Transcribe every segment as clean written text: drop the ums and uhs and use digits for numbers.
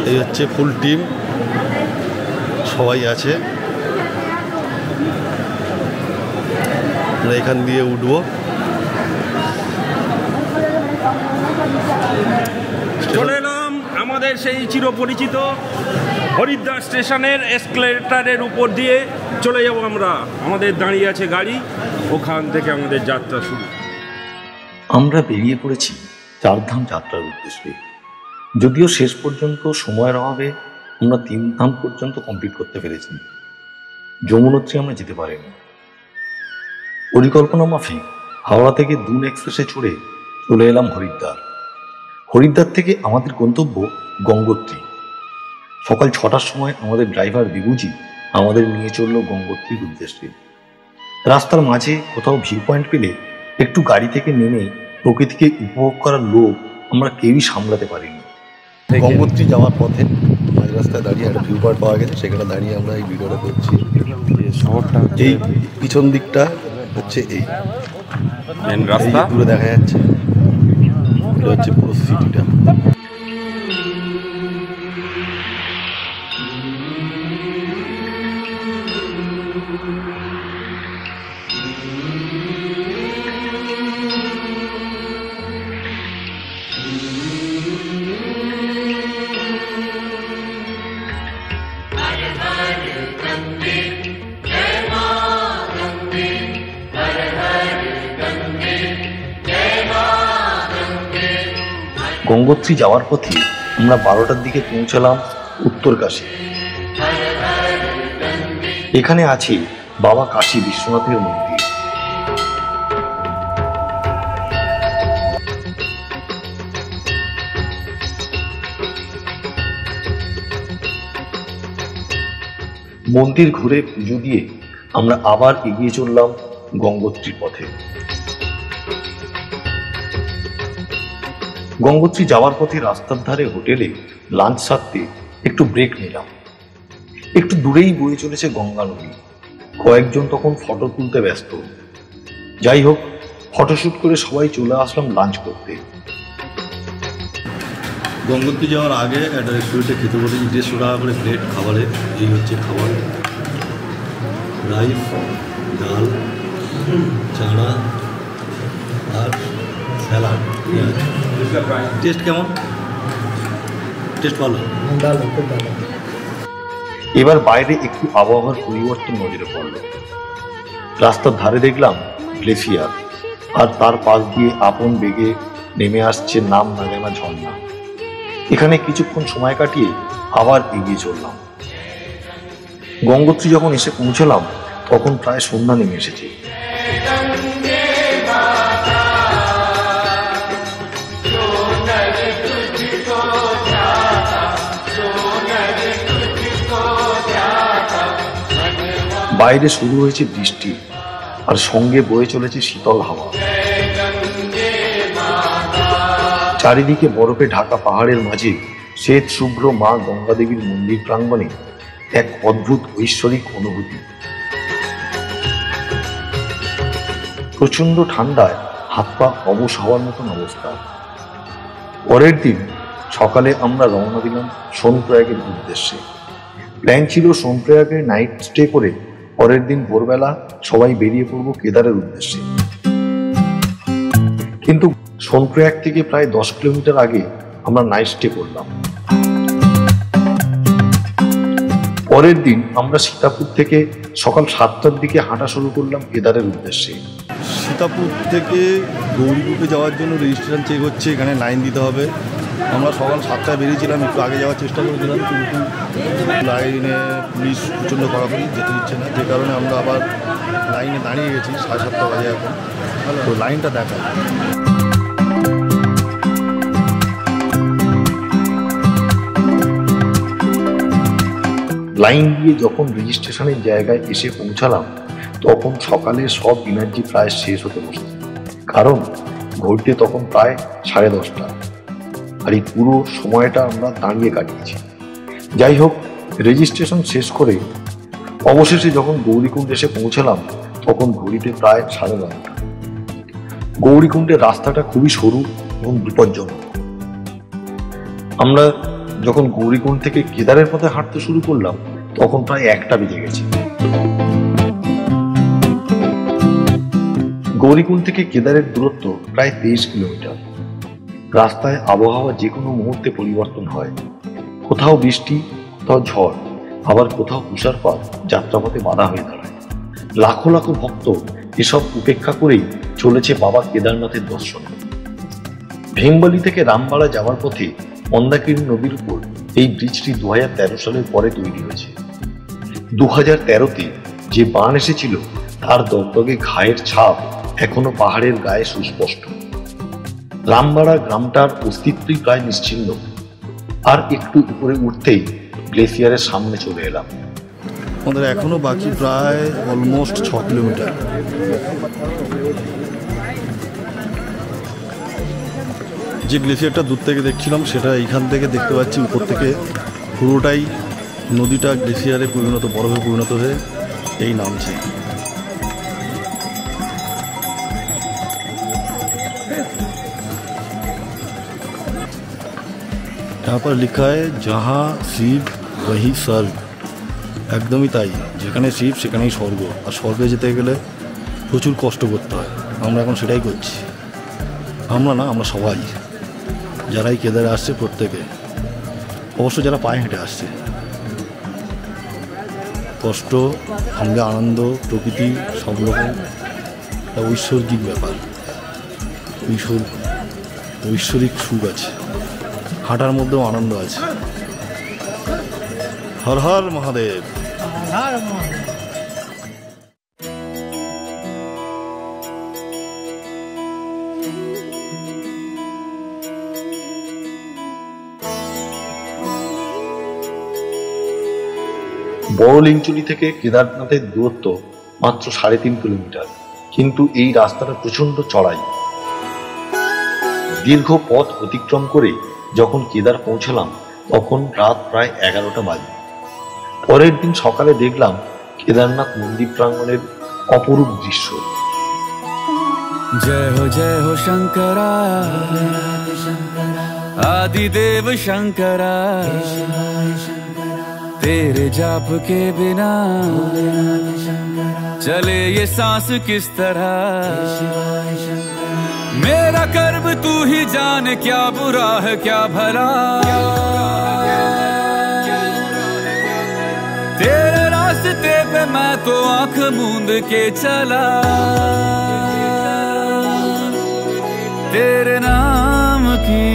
এই হচ্ছে full team, সবাই আছে। আমরা এখান দিয়ে উঠবো। চলে এলাম আমাদের সেই চিরপরিচিত হরিদ্বার স্টেশনের এসকেলেটরের উপর দিয়ে চলে যাব আমরা। আমাদের দাঁড়িয়ে আছে গাড়ি, ওখান থেকে আমাদের যাত্রা শুরু। আমরা বেরিয়ে পড়েছি চারধাম যাত্রার উদ্দেশ্যে। যদিও শেষ পর্যন্ত সময়ের অভাবে আমরা 3 ধাম পর্যন্ত কমপ্লিট করতে পেরেছি, যমুনোত্রী আমরা যেতে পারিনি। পরিকল্পনা মাফিক হাওড়া থেকে দুন এক্সপ্রেসে চড়ে চলে এলাম হরিদ্বার। হরিদ্বার থেকে আমাদের গন্তব্য গঙ্গোত্রী। সকাল 6টার সময় আমাদের ড্রাইভার বিভুজি আমাদের নিয়ে চলল গঙ্গোত্রীর উদ্দেশ্যে। রাস্তার মাঝে কোথাও ভিউ পয়েন্ট পেলে একটু গাড়ি থেকে নেমে প্রকৃতিকে উপভোগ করার লোভ আমরা কেউই সামলাতে পারিনি। গঙ্গোত্রী যাওয়ার পথে মাঝ রাস্তায় দাঁড়িয়ে একটা ভিউ পয়েন্ট পাওয়া গেছে, সেখানে দাঁড়িয়ে আমরা এই ভিডিওটা করছি। শহরটা এই পিছন দিকটা হচ্ছে এই মেন রাস্তা, দূরে দেখা যাচ্ছে, এটা হচ্ছে পুরো সিটিটা। গঙ্গোত্রী যাওয়ার পথে আমরা 12টার দিকে পৌঁছলাম উত্তরকাশী। এখানে আছে বাবা কাশী বিশ্বনাথের মন্দির। মন্দির ঘুরে পুজো দিয়ে আমরা আবার এগিয়ে চললাম গঙ্গোত্রীর পথে। গঙ্গোত্রী যাওয়ার পথে রাস্তার ধারে হোটেলে লাঞ্চ সারতে একটু ব্রেক নিলাম। একটু দূরেই বয়ে চলেছে গঙ্গা নদী। কয়েকজন তখন ফটো তুলতে ব্যস্ত। যাই হোক, ফটোশ্যুট করে সবাই চলে আসলাম লাঞ্চ করতে। গঙ্গোত্রী যাওয়ার আগে একটা রেস্টুরেন্টে খেতে বলেছি, 150 টাকা করে প্লেট খাবারে। এই হচ্ছে খাবার, রাইস, ডাল, চানা আর স্যালাড। টেস্ট কেমন? টেস্ট ভালো। এবার বাইরে একটু আবহাওয়ার পরিবর্তন নজরে পড়ল। রাস্তার ধারে দেখলাম গ্লেসিয়ার, আর তার পাশ দিয়ে আপন বেগে নেমে আসছে নাম না জানা ঝর্ণা। এখানে কিছুক্ষণ সময় কাটিয়ে আবার এগিয়ে চললাম। গঙ্গোত্রী যখন এসে পৌঁছলাম তখন প্রায় সন্ধ্যা নেমে এসেছে। বাইরে শুরু হয়েছে বৃষ্টি, আর সঙ্গে বয়ে চলেছে শীতল হাওয়া। চারিদিকে বরফে ঢাকা পাহাড়ের মাঝে শ্বেত শুভ্র মা গঙ্গা দেবীর মন্দির প্রাঙ্গণে এক অদ্ভুত ঐশ্বরিক অনুভূতি। প্রচন্ড ঠান্ডায় হাত পা অবশ হওয়ার মতন অবস্থা। পরের দিন সকালে আমরা রওনা দিলাম সোনপ্রয়াগের উদ্দেশ্যে। প্ল্যান ছিল সোনপ্রয়াগে নাইট স্টে করে পরের দিন ভোরবেলা সবাই বেরিয়ে পড়ব কেদারের উদ্দেশ্যে। কিন্তু সোনপ্রয়াগ থেকে প্রায় 10 কিলোমিটার আগে আমরা নাইট স্টে করলাম। পরের দিন আমরা সীতাপুর থেকে সকাল 7টার দিকে হাঁটা শুরু করলাম কেদারের উদ্দেশ্যে। সীতাপুর থেকে গৌরীকুণ্ডে যাওয়ার জন্য রেজিস্ট্রেশন চেক হচ্ছে, এখানে লাইন দিতে হবে। আমরা সকাল 7টায় বেরিয়েছিলাম, একটু আগে যাওয়ার চেষ্টা করেছিলাম, কিন্তু লাইনে পুলিশ প্রচণ্ড কড়াকড়ি, যেতে দিচ্ছে না। যে কারণে আমরা আবার লাইনে দাঁড়িয়ে গেছি। 7:30 বাজে এখন, তো লাইনটা দেখা। লাইন দিয়ে যখন রেজিস্ট্রেশনের জায়গায় এসে পৌঁছালাম তখন সকালে সব এনার্জি প্রায় শেষ হতে বসেছে, কারণ ঘড়িতে তখন প্রায় 10:30, আর এই পুরো সময়টা আমরা দাঁড়িয়ে কাটিয়েছি। যাই হোক, রেজিস্ট্রেশন শেষ করে অবশেষে যখন গৌরীকুণ্ড এসে পৌঁছলাম তখন ঘড়িতে প্রায় 9:30। গৌরীকুণ্ডের রাস্তাটা খুবই সরু এবং বিপজ্জনক। আমরা যখন গৌরীকুণ্ড থেকে কেদারের পথে হাঁটতে শুরু করলাম তখন প্রায় 1টা বেজে গেছে। গৌরীকুণ্ড থেকে কেদারের দূরত্ব প্রায় 23 কিলোমিটার। রাস্তায় আবহাওয়া যে কোনো মুহূর্তে পরিবর্তন হয়, কোথাও বৃষ্টি, কোথাও ঝড়, আবার কোথাও তুষারপাত যাত্রাপথে বাধা হয়ে দাঁড়ায়। লাখো লাখো ভক্ত এসব উপেক্ষা করেই চলেছে বাবা কেদারনাথের দর্শনে। ভীমবালি থেকে রামবাড়া যাওয়ার পথে মন্দাকিনী নদীর উপর এই ব্রিজটি 2013 সালের পরে তৈরি হয়েছে। 2013-তে যে বান এসেছিল তার দগদগে ঘায়ের ছাপ এখনো পাহাড়ের গায়ে সুস্পষ্ট। রামবাড়া গ্রামটার অস্তিত্বই প্রায় নিশ্চিহ্ন। আর একটু উপরে উঠতেই গ্লেসিয়ারের সামনে চলে এলাম। আমাদের এখনো বাকি প্রায় অলমোস্ট 6 কিলোমিটার। যে গ্লেসিয়ারটা দূর থেকে দেখছিলাম সেটা এইখান থেকে দেখতে পাচ্ছি উপর থেকে পুরোটাই নদীটা গ্লেসিয়ারে বরফে পরিণত হয়ে এই নামছে। यहाँ पर लिखा है जहाँ শিব वही স্বর্গ। একদমই তাই, যেখানে শিব সেখানেই স্বর্গ। আর স্বর্গে যেতে গেলে প্রচুর কষ্ট করতে হয়, আমরা এখন সেটাই করছি। আমরা সবাই যারাই কেদারে আসছে প্রত্যেকে, অবশ্য যারা পায়ে হেঁটে আসছে। কষ্ট সঙ্গে আনন্দ, প্রকৃতি সব রকম ঐশ্বরিক ব্যাপার, ঐশ্বরিক সুখ আছে, হাঁটার মধ্যেও আনন্দ আছে। হর হর মহাদেব। বড়লিংচুলি থেকে কেদারনাথের দূরত্ব মাত্র 3.5 কিলোমিটার, কিন্তু এই রাস্তাটা প্রচন্ড চড়াই। দীর্ঘ পথ অতিক্রম করে যখন কেদার পৌঁছলাম তখন রাত প্রায় 11টা বাজে। পরের দিন সকালে দেখলাম কেদারনাথ মন্দির প্রাঙ্গণের অপরূপ দৃশ্য। जय हो शंकरा आदिदेव शंकरा, तेरे जाप के बिना चले ये सांस किस तरह। मेरा कर्म तू ही जाने, क्या बुरा है क्या भला। तेरे रास्ते पे मैं तो आंख मूंद के चला, तेरे नाम की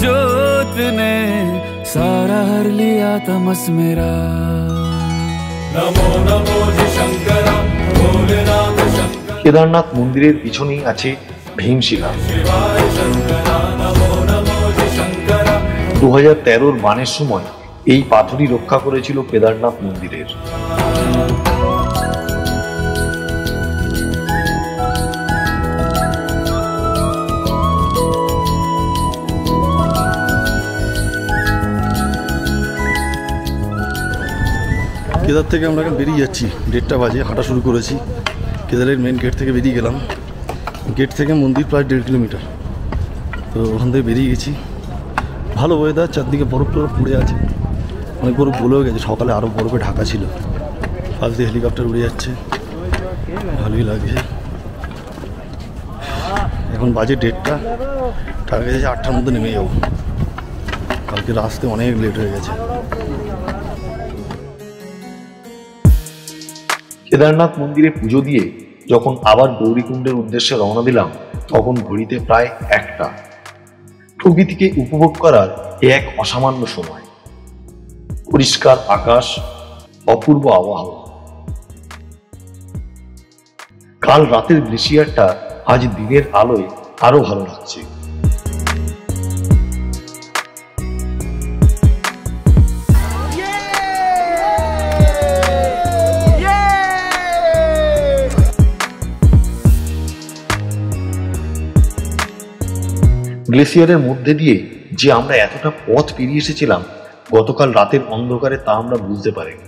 जोत ने सारा हर लिया तमस मेरा। नमो नमो जी शंकरा भोलेनाथ शंकरा। কেদারনাথ মন্দিরের পিছনেই আছে ভীমশিলা। 2013-র বানের সময় এই পাথরই রক্ষা করেছিল কেদারনাথ মন্দিরের। কেদার থেকে আমরা এখন বেরিয়ে যাচ্ছি, 1:30 বাজে। হাঁটা শুরু করেছি, কেদারের মেন গেট থেকে বেরিয়ে গেলাম। গেট থেকে মন্দির প্রায় 1.5 কিলোমিটার, তো ওখান থেকে বেরিয়ে গেছি। ভালো ওয়েদার, চারদিকে বরফ টরফ পড়ে আছে, অনেক বরফ গলেও গেছে। সকালে আরও বরফে ঢাকা ছিল। পাশ দিয়ে হেলিকপ্টার উড়ে যাচ্ছে, ভালোই লাগছে। এখন বাজে 1:30, টার্গেট আছে 8টার মধ্যে নেমে যাবো। কালকে রাস্তায় অনেক লেট হয়ে গেছে। কেদারনাথ মন্দিরে পুজো দিয়ে যখন আবার গৌরীকুণ্ডের উদ্দেশ্যে রওনা দিলাম তখন ঘড়িতে প্রায় 1টা। প্রকৃতিকে উপভোগ করার এক অসামান্য সময়। পরিষ্কার আকাশ, অপূর্ব আবহাওয়া। কাল রাতের গ্লেসিয়ারটা আজ দিনের আলোয় আরো ভালো লাগছে। গ্লেসিয়ারের মধ্যে দিয়ে যে আমরা এতটা পথ পেরিয়ে এসেছিলাম গতকাল রাতের অন্ধকারে, তা আমরা বুঝতে পারিনি।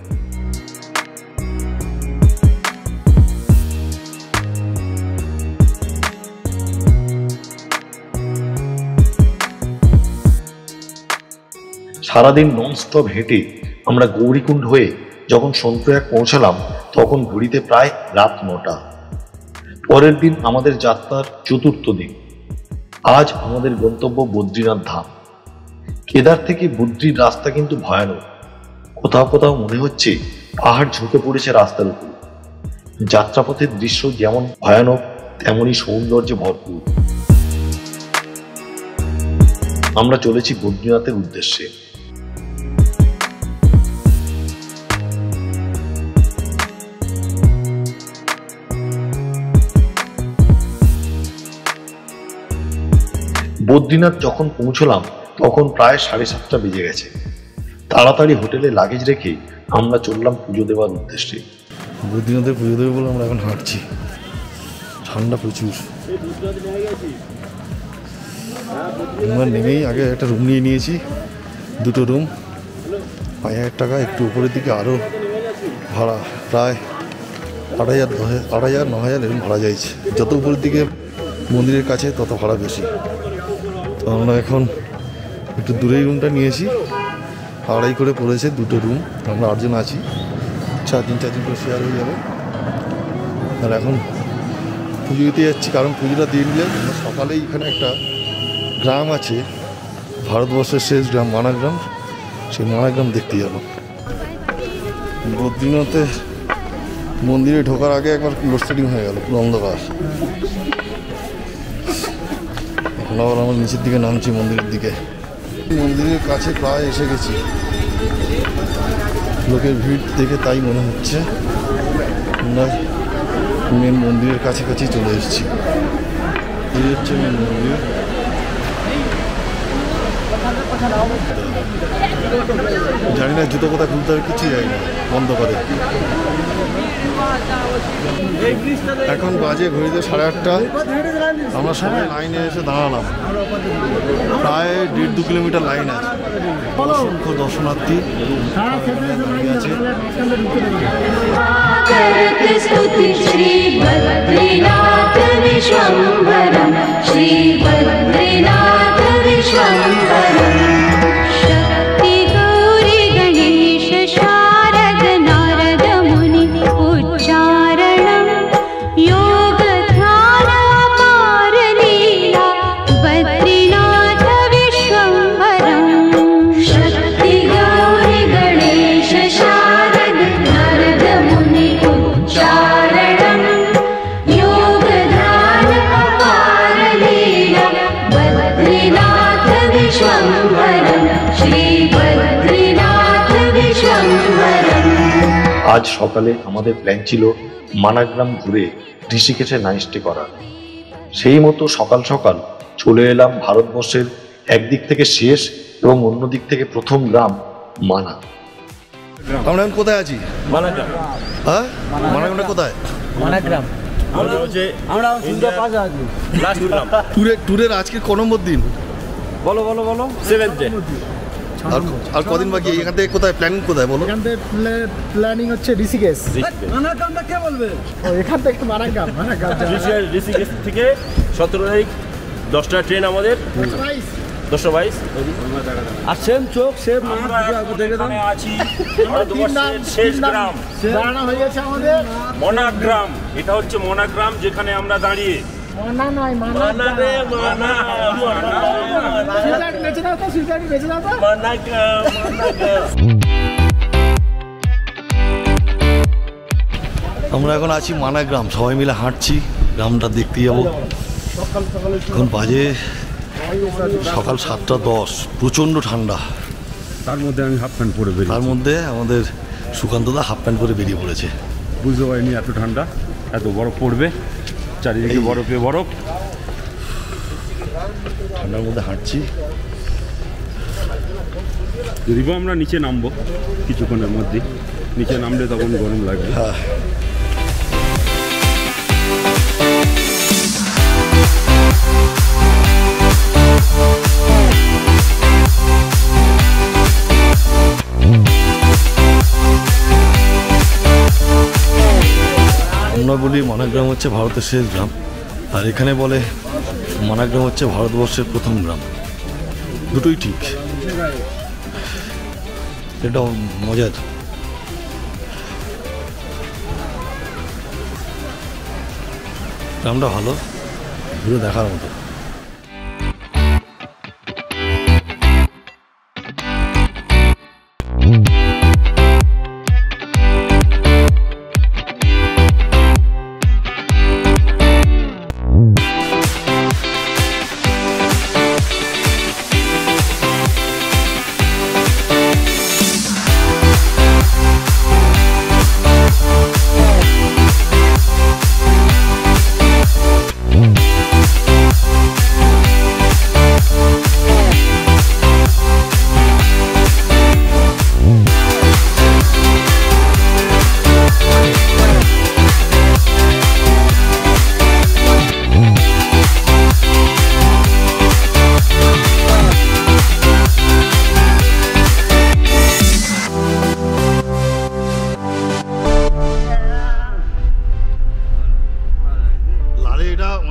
সারাদিন ননস্টপ হেঁটে আমরা গৌরীকুণ্ড হয়ে যখন সোনপ্রয়াগ পৌঁছালাম তখন ঘড়িতে প্রায় রাত 9টা। পরের দিন আমাদের যাত্রার চতুর্থ দিন। আজ আমাদের গন্তব্য বদ্রীনাথ ধাম। কেদার থেকে বদ্রীর রাস্তা কিন্তু ভয়ানক। কোথাও কোথাও মনে হচ্ছে পাহাড় ঝুঁকে পড়েছে রাস্তার উপর। যাত্রাপথের দৃশ্য যেমন ভয়ানক তেমনই সৌন্দর্যে ভরপুর। আমরা চলেছি বদ্রীনাথের উদ্দেশ্যে। বদ্রীনাথ যখন পৌঁছলাম তখন প্রায় 7:30 বেজে গেছে। তাড়াতাড়ি হোটেলে লাগেজ রেখে আমরা চললাম পুজো দেওয়ার উদ্দেশ্যে। বদ্রীনাথের পুজো দেবে বলে আমরা এখন হাঁটছি, ঠান্ডা প্রচুর। আমরা নেমেই আগে একটা রুম নিয়ে নিয়েছি, 2টো রুম, 5,000 টাকা, একটু উপরের দিকে আরও ভাড়া, প্রায় 8,000, 9,000 এরকম ভাড়া যাইছে। যত উপরের দিকে মন্দিরের কাছে তত ভাড়া বেশি। তো আমরা এখন একটু দূরেই রুমটা নিয়েছি, 2.5 করে পড়েছে 2টো রুম। আমরা 8 জন আছি, 4 জন করে শেয়ার হয়ে যাবে। আর এখন পুজো দিতে যাচ্ছি, কারণ পুজোটা দিয়ে নিলে সকালেই এখানে একটা গ্রাম আছে, ভারতবর্ষের শেষ গ্রাম মানাগ্রাম, সেই মানাগ্রাম দেখতে যাব। বদ্রীনাথে মন্দিরে ঢোকার আগে একবার লোডশেডিং হয়ে গেল, পুরো অন্ধকার। এখন আবার আমরা নিচের দিকে নামছি মন্দিরের দিকে। মন্দিরের কাছে প্রায় এসে গেছি, লোকের ভিড় দেখে তাই মনে হচ্ছে আমরা মেন মন্দিরের কাছাকাছি চলে এসেছি। এই হচ্ছে মেন মন্দির। জানি না জুতো কোথায় খুলতে হবে, কিছুই জানি না, বন্ধ করে। এখন বাজে ঘড়িতে 8:30। আমরা সবাই লাইনে এসে দাঁড়ালাম, প্রায় 1.5-2 কিলোমিটার লাইন আছে। অসংখ্য দর্শনার্থী আছে। श्री बद्रीनाथ विश्वम्भरं श्री बद्रीनाथ विश्वम्भरं शक्ति गौरी गणेश शारद नारद मुनि उच्चारणं योग ध्यान अपार लीला बद्रीनाथ विश्वम्भरं शक्ति गौरी गणेश शारद नारद मुनि उच्चारणं योग ध्यान अपार लीला बद्रीनाथ विश्वम्भरं श्री बद्रीनाथ विश्वम्भरं। আজ সকালে আমাদের প্ল্যান ছিল মানাগ্রাম ঘুরে ঋষিকেশে নাইট স্টে করার। সেই মতো সকাল সকাল চলে এলাম ভারতবর্ষের একদিক থেকে শেষ এবং অন্য দিক থেকে প্রথম গ্রাম মানা। আমরা এখন কোথায় আছি? মানাগ্রাম। হ্যাঁ, মানাগ্রামটা কোথায়? মানাগ্রাম আমরা লাস্ট গ্রাম। ট্যুরের আজকে ক নম্বর দিন? বলো 7th ডে। আর কদিন বাকি? এখান থেকে কোথায় প্ল্যানিং, কোথায় বলো? এখান থেকে প্ল্যানিং হচ্ছে ঋষিকেশ। মানাগ্রামটা কে বলবে? ও এখান থেকে মানাগ্রাম ঋষিকেশ থেকে 17 তারিখ 10টা ট্রেন আমাদের, 10:22। আর সেম চোখ সেম আমরা এখানে আছি ভারতবর্ষের শেষ গ্রাম দাঁড়ানো হয়ে গেছে আমাদের মনাগ্রাম। এটা হচ্ছে মনাগ্রাম, যেখানে আমরা দাঁড়িয়ে। মানা নয় মানা রে মানা, সিলগাড়ি বেঁচে দাও তো, সিলগাড়ি বেঁচে দাও তো। মানাগ্রাম। আমরা এখন আছি মানাগ্রাম, সবাই মিলে হাঁটছি, গ্রামটা দেখতে যাবো। এখন বাজে সকাল 7:10, প্রচণ্ড ঠান্ডা। তার মধ্যে আমি হাফ প্যান্ট পরে বেরিয়ে, তার মধ্যে আমাদের সুকান্তদা হাফ প্যান্ট পরে বেরিয়ে পড়েছে। বুঝতে পারিনি এত ঠান্ডা, এত বরফ পড়বে, চারিদিকে বরফে বরফ। ঠান্ডার মধ্যে হাঁটছি। যদিও আমরা নিচে নামবো কিছুক্ষণের মধ্যে, নিচে নামলে তখন গরম লাগবে। হ্যাঁ, আমরা বলি মানাগ্রাম হচ্ছে ভারতের শেষ গ্রাম, আর এখানে বলে মানাগ্রাম হচ্ছে ভারতবর্ষের প্রথম গ্রাম। দুটোই ঠিক। এটা মজার। গ্রামটা ভালো, ঘুরে দেখার মতো।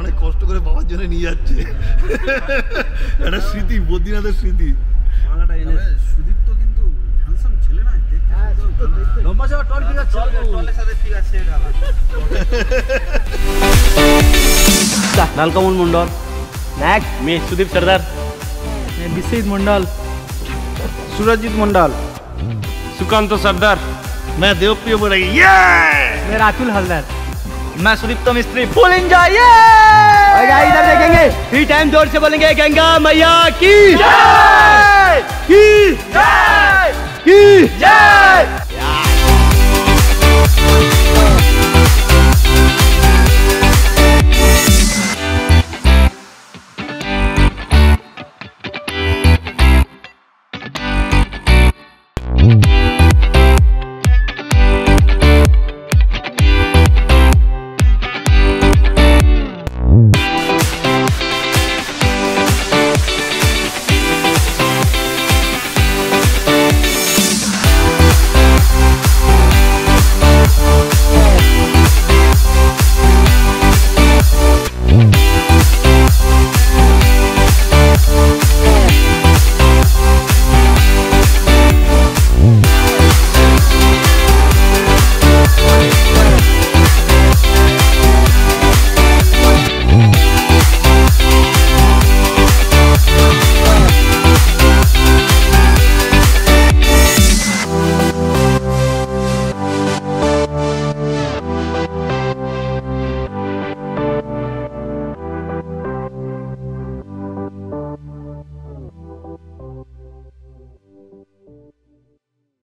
অনেক কষ্ট করে বাবার জন্য নিয়ে যাচ্ছে, একটা স্মৃতি, বদ্রীনাথের স্মৃতি। সুদীপ তো কিন্তু হ্যান্ডসাম ছেলে না, লম্বা চওড়া টল ঠিক আছে, টলের সাথে ঠিক আছে। নীলকমল মন্ডল। नेक्स्ट मैं सुदीप सरदार। मैं विश्वजीत मंडल। सूरजजीत मंडल। सुकांत सरदार। मैं देवप्रिय बोराई। मैं राहुल हलदर। मैं सुदीप्त मिस्त्री। Full enjoy. इधर देखेंगे, 3 टाइम जोर से बोलेंगे, गंगा मैया की जय, की जय, की जय। Mm-hmm.